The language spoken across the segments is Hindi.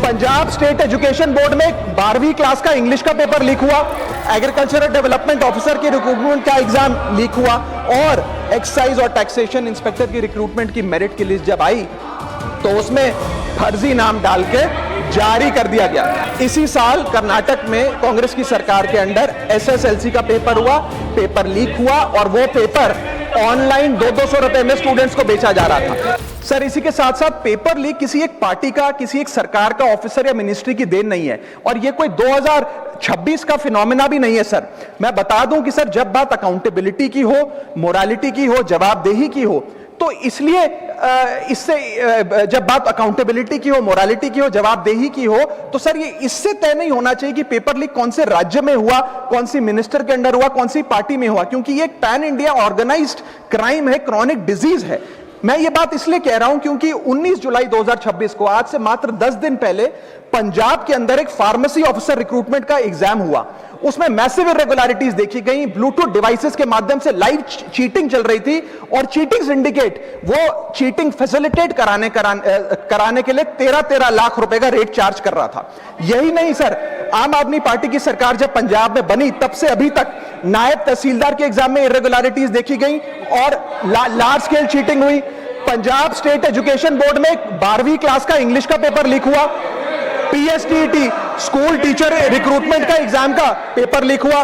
पंजाब स्टेट एजुकेशन बोर्ड में 12वीं क्लास का इंग्लिश का पेपर लीक हुआ, एग्रीकल्चरल डेवलपमेंट ऑफिसर के रिक्रूटमेंट का एग्जाम लीक हुआ और एक्साइज और टैक्सेशन इंस्पेक्टर की रिक्रूटमेंट की मेरिट की लिस्ट जब आई तो उसमें फर्जी नाम डाल के जारी कर दिया गया। इसी साल कर्नाटक में कांग्रेस की सरकार के अंडर एसएसएलसी का पेपर हुआ, पेपर लीक हुआ और वो पेपर ऑनलाइन 200 रुपए में स्टूडेंट्स को बेचा जा रहा था। सर, इसी के साथ साथ पेपर लीक किसी एक पार्टी का, किसी एक सरकार का ऑफिसर या मिनिस्ट्री की देन नहीं है और ये कोई 2026 का फिनोमेना भी नहीं है। सर, मैं बता दूं कि सर, जब बात अकाउंटेबिलिटी की हो, मोरालिटी की हो, जवाबदेही की हो, तो इसलिए इससे जब बात अकाउंटेबिलिटी की हो, मोरालिटी की हो, जवाबदेही की हो, तो सर ये इससे तय नहीं होना चाहिए कि पेपर लीक कौन से राज्य में हुआ, कौन सी मिनिस्टर के अंडर हुआ, कौन सी पार्टी में हुआ, क्योंकि ये एक पैन इंडिया ऑर्गेनाइज्ड क्राइम है, क्रॉनिक डिजीज है। मैं ये बात इसलिए कह रहा हूं क्योंकि 19 जुलाई 2026 को, आज से मात्र 10 दिन पहले, पंजाब के अंदर एक फार्मेसी ऑफिसर रिक्रूटमेंट का एग्जाम हुआ। उसमें मैसिव इरेगुलरिटीज देखी गई, ब्लूटूथ डिवाइसेस के माध्यम से लाइव चीटिंग चल रही थी और चीटिंग सिंडिकेट वो चीटिंग फैसिलिटेट कराने के लिए 13 लाख रुपए का रेट चार्ज कर रहा था। यही नहीं सर, आम आदमी पार्टी की सरकार जब पंजाब में बनी तब से अभी तक नायब तहसीलदार के एग्जाम में इरेगुलरिटीज देखी गई और लार्ज स्केल चीटिंग हुई। पंजाब स्टेट एजुकेशन बोर्ड में 12वीं क्लास का इंग्लिश का पेपर लीक हुआ, पीएसटीटी स्कूल टीचर रिक्रूटमेंट का एग्जाम का पेपर लीक हुआ,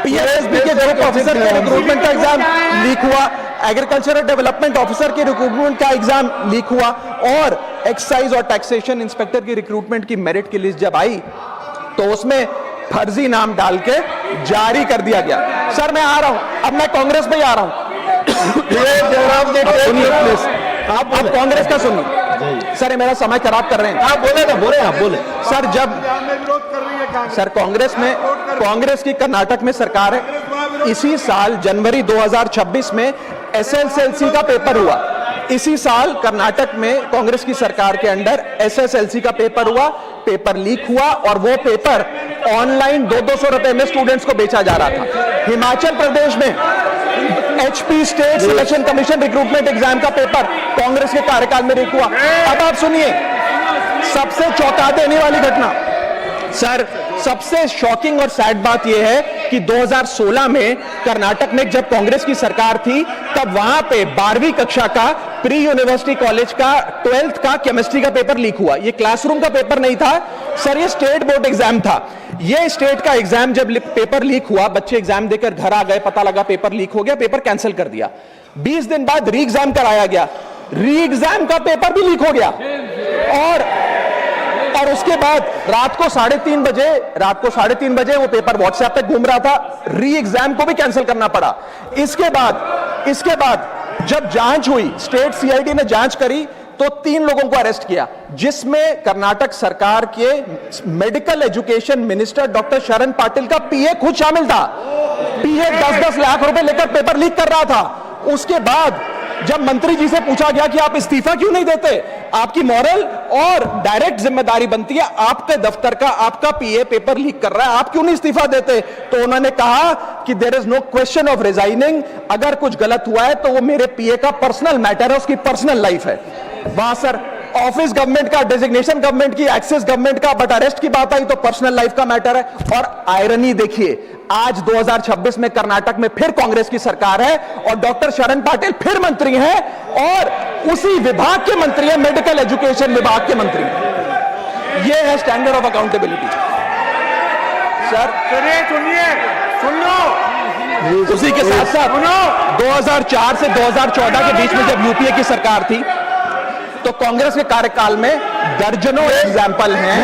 पीएसएसबी के ग्रुप ऑफिसर के रिक्रूटमेंट का एग्जाम लीक हुआ, एग्रीकल्चरल डेवलपमेंट ऑफिसर के रिक्रूटमेंट का एग्जाम लीक हुआ और एक्साइज और टैक्सेशन इंस्पेक्टर की रिक्रूटमेंट की मेरिट की लिस्ट जब आई तो उसमें फर्जी नाम डाल के जारी कर दिया गया। सर, मैं आ रहा हूं, अब मैं कांग्रेस में ही आ रहा हूं। आप कांग्रेस का सुनिए सर, ये मेरा समय खराब कर रहे हैं। आप बोले ना, बोले सर, जब सर कांग्रेस की कर्नाटक में सरकार है, इसी साल जनवरी 2026 में एसएसएलसी का पेपर हुआ। इसी साल कर्नाटक में कांग्रेस की सरकार के अंडर एसएसएलसी का पेपर हुआ, पेपर लीक हुआ और वो पेपर ऑनलाइन 200 रुपए में स्टूडेंट्स को बेचा जा रहा था। हिमाचल प्रदेश में HP state selection commission recruitment exam का पेपर कांग्रेस के कार्यकाल में लीक हुआ। अब आप सुनिए सबसे चौंका देने वाली घटना। सर, सबसे शॉकिंग और सैड बात यह है कि 2016 में कर्नाटक में जब कांग्रेस की सरकार थी तब वहां पे 12वीं कक्षा का प्री यूनिवर्सिटी कॉलेज का 12th का केमिस्ट्री का पेपर लीक हुआ। ये क्लासरूम का पेपर नहीं था सर, ये स्टेट बोर्ड एग्जाम था। ये स्टेट का एग्जाम जब पेपर लीक हुआ, बच्चे एग्जाम देकर घर आ गए, पता लगा पेपर लीक हो गया, पेपर कैंसिल कर दिया। 20 दिन बाद री एग्जाम कराया गया, री एग्जाम का पेपर भी लीक हो गया और उसके बाद रात को 3:30 बजे वो पेपर व्हाट्सएप पे घूम रहा था, री एग्जाम को भी कैंसिल करना पड़ा। इसके बाद जब जांच हुई, स्टेट सीआईडी ने जांच करी तो 3 लोगों को अरेस्ट किया, जिसमें कर्नाटक सरकार के मेडिकल एजुकेशन मिनिस्टर डॉक्टर शरण पाटिल का पीए खुद शामिल था। पीए 10-10 लाख रुपए लेकर पेपर लीक कर रहा था। उसके बाद जब मंत्री जी से पूछा गया कि आप इस्तीफा क्यों नहीं देते, आपकी मॉरल और डायरेक्ट जिम्मेदारी बनती है, आपके दफ्तर का आपका पीए पेपर लीक कर रहा है, आप क्यों नहीं इस्तीफा देते, तो उन्होंने कहा कि there is no question of resigning, अगर कुछ गलत हुआ है तो वो मेरे पीए का पर्सनल मैटर है, उसकी पर्सनल लाइफ है। वहां सर ऑफिस गवर्नमेंट का, डेजिग्नेशन गवर्नमेंट की, एक्सेस गवर्नमेंट का, बट अरेस्ट की बात आई तो पर्सनल लाइफ का मैटर है। और आयरनी देखिए, आज 2026 में कर्नाटक में फिर कांग्रेस की सरकार है और डॉक्टर शरण पाटिल फिर मंत्री हैं और उसी विभाग के मंत्री हैं, मेडिकल एजुकेशन विभाग के मंत्री। ये है स्टैंडर्ड ऑफ अकाउंटेबिलिटी। सर सुन लो, उसी के साथ साथ 2004 से 2014 के बीच में जब यूपीए की सरकार थी तो कांग्रेस के कार्यकाल में दर्जनों एग्जाम्पल हैं,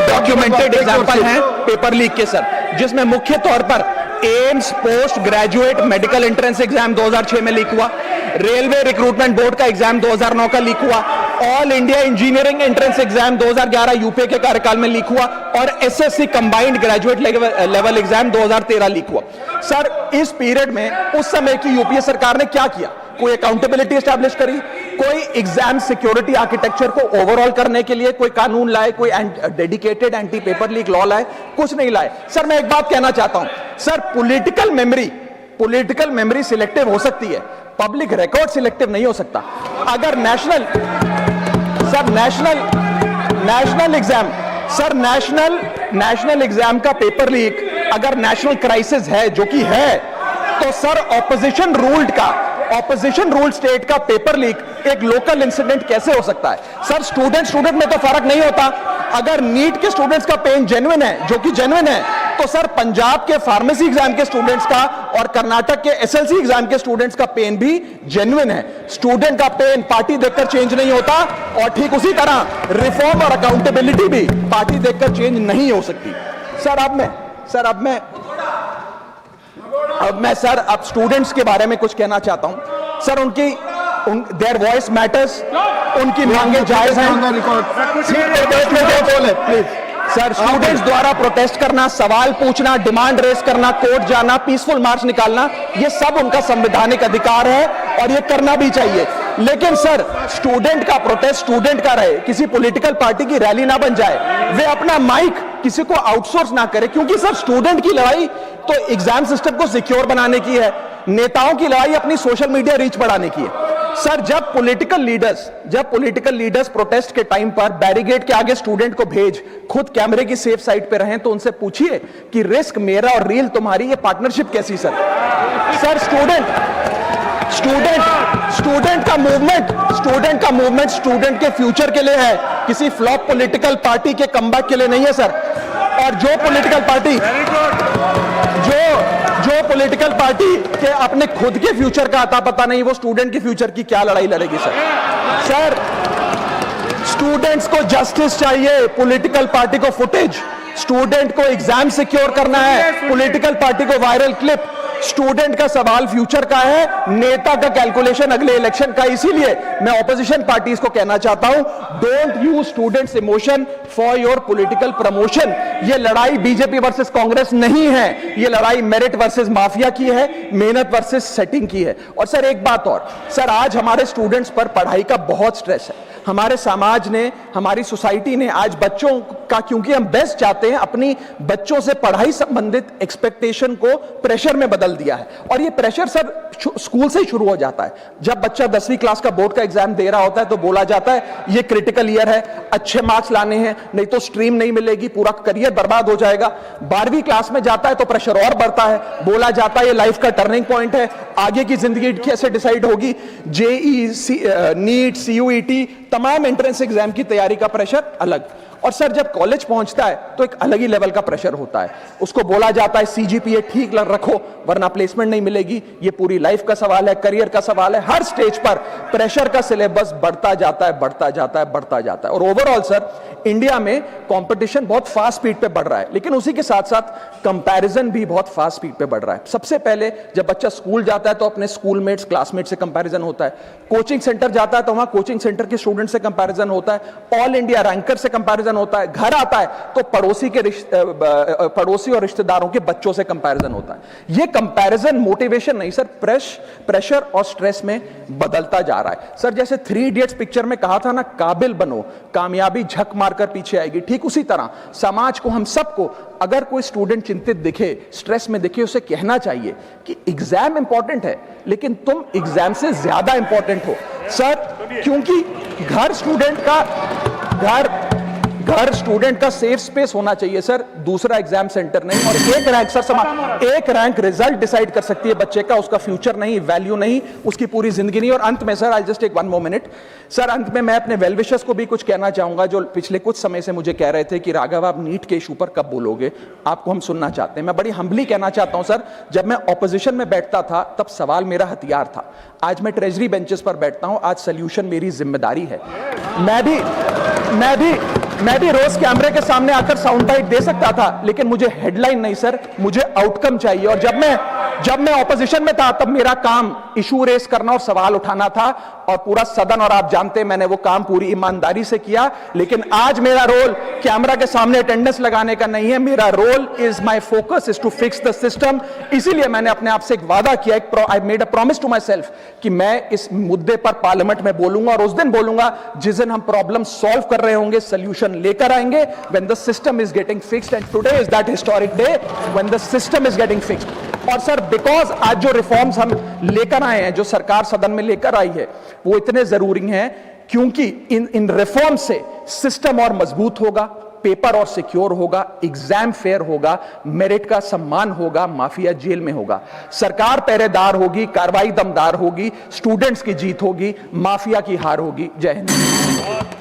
डॉक्यूमेंटेड एग्जाम्पल हैं पेपर लीक के सर, जिसमें मुख्य तौर पर AIIMS post graduate medical entrance exam 2006 में लीक हुआ, रेलवे रिक्रूटमेंट बोर्ड का एग्जाम 2009 का लीक हुआ, all India engineering entrance exam 2011 UPA के कार्यकाल में लीक हुआ और SSC combined graduate level exam 2013 leak हुआ। सर, इस पीरियड में उस समय की यूपीए सरकार ने क्या किया? कोई अकाउंटेबिलिटी एस्टैब्लिश करी, कोई एग्जाम सिक्योरिटी आर्किटेक्चर को ओवरऑल करने के लिए कोई कानून लाए, कोई dedicated anti paper leak law लाए, कुछ नहीं लाए। सर, मैं एक बात कहना चाहता हूं सर, पॉलिटिकल मेमोरी सिलेक्टिव हो सकती है, पब्लिक रिकॉर्ड सिलेक्टिव नहीं हो सकता। अगर national exam, sir national exam का पेपर लीक अगर नेशनल क्राइसिस है, जो कि है, तो सर ऑपोजिशन रूल्ड स्टेट का पेपर लीक एक लोकल इंसिडेंट कैसे हो सकता है? सर स्टूडेंट में तो फर्क नहीं होता। अगर नीट के स्टूडेंट्स का पेन जेन्युइन है, जो कि जेन्युइन है, तो सर पंजाब के फार्मेसी एग्जाम के स्टूडेंट्स का और कर्नाटक के एसएलसी एग्जाम के स्टूडेंट्स का पेन भी जेन्युइन है। स्टूडेंट का पेन पार्टी देखकर चेंज नहीं होता, और ठीक उसी तरह रिफॉर्म और अकाउंटेबिलिटी भी पार्टी देखकर चेंज नहीं हो सकती। अब मैं स्टूडेंट्स के बारे में कुछ कहना चाहता हूं। सर देयर वॉइस मैटर्स, उनकी मांगे जायज हैं। सर स्टूडेंट्स द्वारा प्रोटेस्ट करना, सवाल पूछना, डिमांड रेस करना, कोर्ट जाना, पीसफुल मार्च निकालना, ये सब उनका संवैधानिक अधिकार है और ये करना भी चाहिए। लेकिन सर स्टूडेंट का प्रोटेस्ट स्टूडेंट का रहे, किसी पॉलिटिकल पार्टी की रैली ना बन जाए, वे अपना माइक किसी को आउटसोर्स ना करे, क्योंकि सर स्टूडेंट की लड़ाई तो एग्जाम सिस्टम को सिक्योर बनाने की है, नेताओं की लड़ाई अपनी सोशल मीडिया रीच बढ़ाने की है। सर जब पॉलिटिकल लीडर्स प्रोटेस्ट के टाइम पर बैरिकेड के आगे स्टूडेंट को भेज खुद कैमरे की सेफ साइड पे रहें, तो उनसे पूछिए कि रिस्क मेरा और रील तुम्हारी, ये पार्टनरशिप कैसी? सर स्टूडेंट का मूवमेंट स्टूडेंट के फ्यूचर के लिए है, किसी फ्लॉप पॉलिटिकल पार्टी के कमबैक के लिए नहीं है सर। और जो पॉलिटिकल पार्टी के अपने खुद के फ्यूचर का आता पता नहीं, वो स्टूडेंट के फ्यूचर की क्या लड़ाई लड़ेगी? सर स्टूडेंट्स को जस्टिस चाहिए, पॉलिटिकल पार्टी को फुटेज। स्टूडेंट को एग्जाम सिक्योर करना है, पॉलिटिकल पार्टी को वायरल क्लिप। स्टूडेंट का सवाल फ्यूचर का है, नेता का कैलकुलेशन अगले इलेक्शन का। इसीलिए मैं ऑपोजिशन पार्टीज को कहना चाहता हूं, don't use students emotion for your political promotion. ये लड़ाई बीजेपी वर्सेस कांग्रेस नहीं है, ये लड़ाई मेरिट वर्सेस माफिया की है, मेहनत वर्सेस सेटिंग की है। और सर एक बात और, सर आज हमारे स्टूडेंट्स पर पढ़ाई का बहुत स्ट्रेस है। हमारे समाज ने, हमारी सोसाइटी ने आज बच्चों का, क्योंकि हम बेस्ट चाहते हैं, अपनी बच्चों से पढ़ाई संबंधित एक्सपेक्टेशन को प्रेशर में बदल दिया है। और ये प्रेशर सर स्कूल से ही शुरू हो जाता है। जब बच्चा 10वीं क्लास का बोर्ड का एग्जाम दे रहा होता है तो बोला जाता है ये क्रिटिकल ईयर है, अच्छे मार्क्स लाने हैं, नहीं तो स्ट्रीम नहीं मिलेगी, पूरा करियर बर्बाद हो जाएगा। 12वीं क्लास में जाता है तो प्रेशर और बढ़ता है, बोला जाता है ये लाइफ का टर्निंग पॉइंट है, आगे की जिंदगी कैसे डिसाइड होगी। जेई, नीट, सीयूईटी, तमाम एंट्रेंस एग्जाम की तैयारी का प्रेशर अलग। और सर जब कॉलेज पहुंचता है तो एक अलग ही लेवल का प्रेशर होता है। उसको बोला जाता है सीजीपीए ठीक रखो वरना प्लेसमेंट नहीं मिलेगी। ये पूरी लाइफ का सवाल है, करियर का सवाल है। हर स्टेज पर प्रेशर का सिलेबस बढ़ता जाता है। और ओवरऑल सर इंडिया में कंपटीशन बहुत फास्ट स्पीड पे बढ़ रहा है, लेकिन उसी के साथ साथ कंपैरिजन भी बहुत फास्ट स्पीड पे बढ़ रहा है। सबसे पहले जब बच्चा स्कूल जाता है तो अपने स्कूलमेट्स, क्लासमेट से कंपैरिजन होता है। कोचिंग सेंटर जाता है तो वहां कोचिंग सेंटर के स्टूडेंट से कंपैरिजन होता है। ऑल इंडिया रैंकर से कंपैरिजन होता है। घर आता है तो पड़ोसी और रिश्तेदारों के बच्चों से कंपैरिजन होता है। ये कंपैरिजन मोटिवेशन नहीं सर, प्रेशर और स्ट्रेस में बदलता जा रहा है। सर जैसे 3 इडियट्स पिक्चर में कहा था ना, काबिल बनो, कामयाबी झक मारकर पीछे आएगी, ठीक उसी तरह समाज को, हम सबको, अगर कोई स्टूडेंट चिंतित दिखे, स्ट्रेस में दिखे, उसे कहना चाहिए कि एग्जाम इंपॉर्टेंट है लेकिन तुम एग्जाम से ज्यादा इंपॉर्टेंट हो सर, क्योंकि घर स्टूडेंट का सेफ स्पेस होना चाहिए सर, दूसरा एग्जाम सेंटर नहीं। और एक रैंक सर, एक रैंक रिजल्ट डिसाइड कर सकती है बच्चे का, उसका फ्यूचर नहीं, वैल्यू नहीं, उसकी पूरी जिंदगी नहीं। और अंत में sir, I just take 1 more minute sir, अंत में मैं अपने वेल विशर्स को भी कुछ कहना चाहूंगा, जो पिछले कुछ समय से मुझे कह रहे थे कि राघव आप नीट के इशू पर कब बोलोगे, आपको हम सुनना चाहते हैं। मैं बड़ी हम्बली कहना चाहता हूं सर, जब मैं ऑपोजिशन में बैठता था तब सवाल मेरा हथियार था, आज मैं ट्रेजरी बेंचेस पर बैठता हूं, आज सोल्यूशन मेरी जिम्मेदारी है। मैं भी रोज कैमरे के सामने आकर साउंड बाइट दे सकता था, लेकिन मुझे हेडलाइन नहीं सर, मुझे आउटकम चाहिए। और जब मैं ऑपोजिशन में था तब मेरा काम इशू रेस करना और सवाल उठाना था, और पूरा सदन, और आप जानते हैं मैंने वो काम पूरी ईमानदारी से किया। लेकिन आज मेरा रोल कैमरा के सामने अटेंडेंस लगाने का नहीं है, मेरा role is, my focus is to fix the system. इसीलिए मैंने अपने आप से एक वादा किया, I made a promise to my self कि मैं इस मुद्दे पर पार्लियामेंट में बोलूंगा, और उस दिन बोलूंगा जिस दिन हम प्रॉब्लम सॉल्व कर रहे होंगे, सोल्यूशन लेकर आएंगे, when the system is getting fixed, and today is that historic day when the system is getting fixed। और सर बिकॉज आज जो रिफॉर्म्स हम लेकर आए हैं, जो सरकार सदन में लेकर आई है, वो इतने जरूरी हैं क्योंकि इन रिफॉर्म से सिस्टम और मजबूत होगा, पेपर और सिक्योर होगा, एग्जाम फेयर होगा, मेरिट का सम्मान होगा, माफिया जेल में होगा। सरकार पहरेदार होगी, कार्रवाई दमदार होगी, स्टूडेंट्स की जीत होगी, माफिया की हार होगी। जय हिंद।